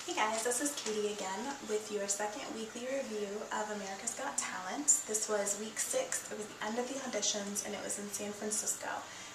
Hey guys, this is Katie again with your second weekly review of America's Got Talent. This was week 6, it was the end of the auditions, and it was in San Francisco.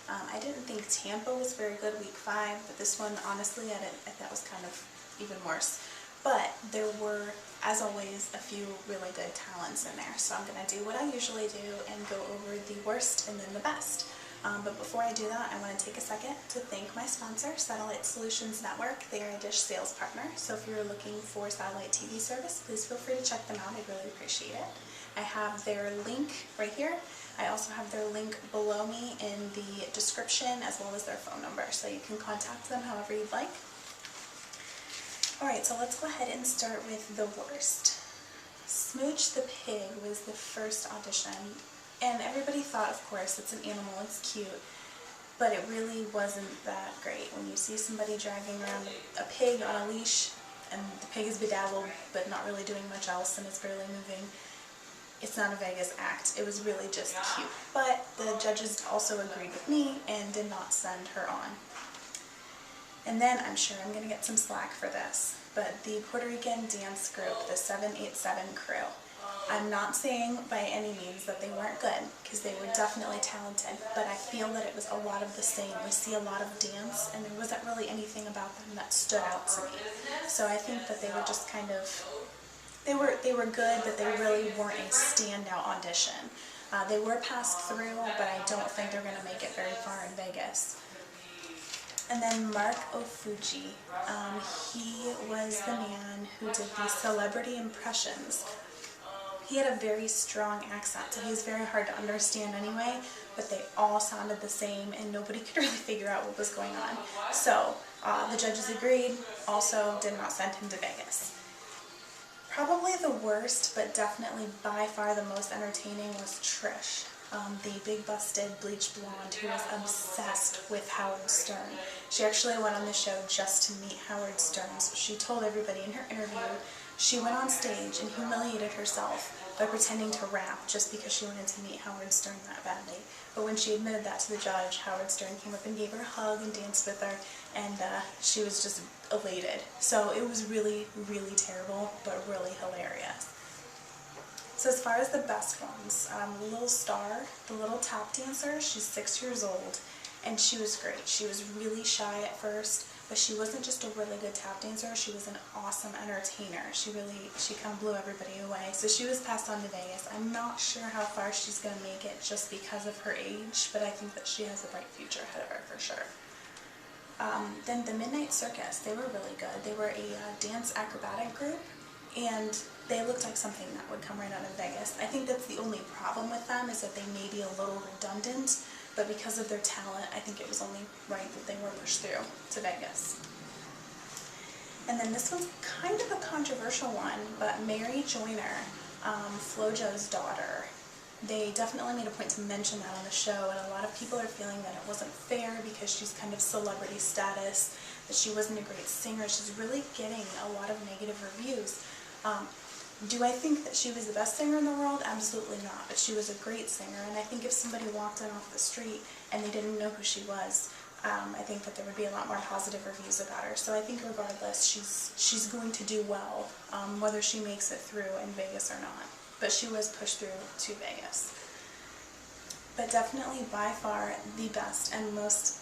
I didn't think Tampa was very good week 5, but this one, honestly, I thought was kind of even worse. But there were, as always, a few really good talents in there, so I'm going to do what I usually do and go over the worst and then the best. But before I do that, I want to take a second to thank my sponsor, Satellite Solutions Network. They are a Dish sales partner, so if you're looking for satellite TV service, please feel free to check them out. I'd really appreciate it. I have their link right here. I also have their link below me in the description, as well as their phone number, so you can contact them however you'd like. Alright, so let's go ahead and start with the worst. Smooch the Pig was the first audition. And everybody thought, of course, it's an animal, it's cute, but it really wasn't that great. When you see somebody dragging around a pig on a leash, and the pig is bedazzled, but not really doing much else, and it's barely moving, it's not a Vegas act. It was really just cute. But the judges also agreed with me and did not send her on. And then I'm sure I'm going to get some slack for this, but the Puerto Rican dance group, the 787 crew, I'm not saying by any means that they weren't good, because they were definitely talented, but I feel that it was a lot of the same. We see a lot of dance, and there wasn't really anything about them that stood out to me. So I think that they were just kind of, they were good, but they really weren't a standout audition. They were passed through, but I don't think they're going to make it very far in Vegas. And then Mark Ofuji, he was the man who did the celebrity impressions. He had a very strong accent, so he was very hard to understand anyway, but they all sounded the same and nobody could really figure out what was going on. So the judges agreed, also did not send him to Vegas. Probably the worst, but definitely by far the most entertaining, was Trish, the big busted bleached blonde who was obsessed with Howard Stern. She actually went on the show just to meet Howard Stern, so she told everybody in her interview she went on stage and humiliated herself by pretending to rap just because she wanted to meet Howard Stern that badly. But when she admitted that to the judge, Howard Stern came up and gave her a hug and danced with her, and she was just elated. So it was really, really terrible, but really hilarious. So as far as the best ones, Little Star, the little tap dancer, she's 6 years old, and she was great. She was really shy at first, but she wasn't just a really good tap dancer, she was an awesome entertainer. She kind of blew everybody away. So she was passed on to Vegas. I'm not sure how far she's going to make it just because of her age, but I think that she has a bright future ahead of her for sure. Then the Midnight Circus, they were really good. They were a dance acrobatic group, and they looked like something that would come right out of Vegas. I think that's the only problem with them, is that they may be a little redundant, but because of their talent, I think it was only right that they were pushed through to Vegas. And then this one's kind of a controversial one, but Mary Joyner, Flojo's daughter, they definitely made a point to mention that on the show, and a lot of people are feeling that it wasn't fair because she's kind of celebrity status, that she wasn't a great singer. She's really getting a lot of negative reviews. Do I think that she was the best singer in the world? Absolutely not, but she was a great singer, and I think if somebody walked in off the street and they didn't know who she was, I think that there would be a lot more positive reviews about her. So I think regardless, she's going to do well, whether she makes it through in Vegas or not. But she was pushed through to Vegas. But definitely by far the best and most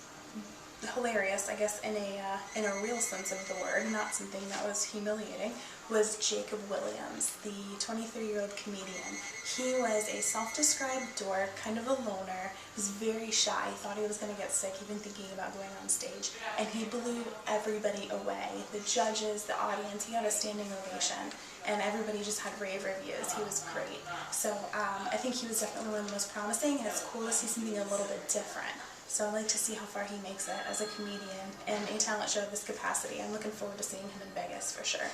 hilarious, I guess, in a real sense of the word, not something that was humiliating, was Jacob Williams, the 23-year-old comedian. He was a self-described dork, kind of a loner, was very shy, thought he was going to get sick even thinking about going on stage, and he blew everybody away. The judges, the audience, he had a standing ovation, and everybody just had rave reviews. He was great. So I think he was definitely one of the most promising, and it's cool to see something a little bit different. So I'd like to see how far he makes it as a comedian in a talent show of this capacity. I'm looking forward to seeing him in Vegas for sure.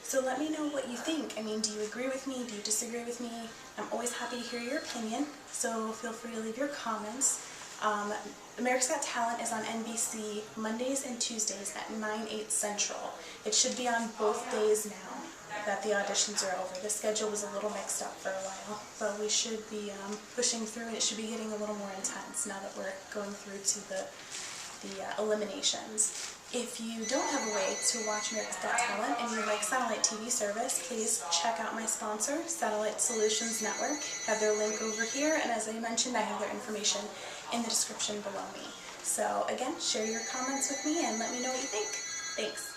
So let me know what you think. I mean, do you agree with me? Do you disagree with me? I'm always happy to hear your opinion, so feel free to leave your comments. America's Got Talent is on NBC Mondays and Tuesdays at 9/8 Central. It should be on both days now that the auditions are over. The schedule was a little mixed up for a while, but we should be pushing through, and it should be getting a little more intense now that we're going through to the eliminations. If you don't have a way to watch America's Got Talent and you like satellite TV service, please check out my sponsor, Satellite Solutions Network. I have their link over here, and as I mentioned, I have their information in the description below me. So again, share your comments with me and let me know what you think. Thanks.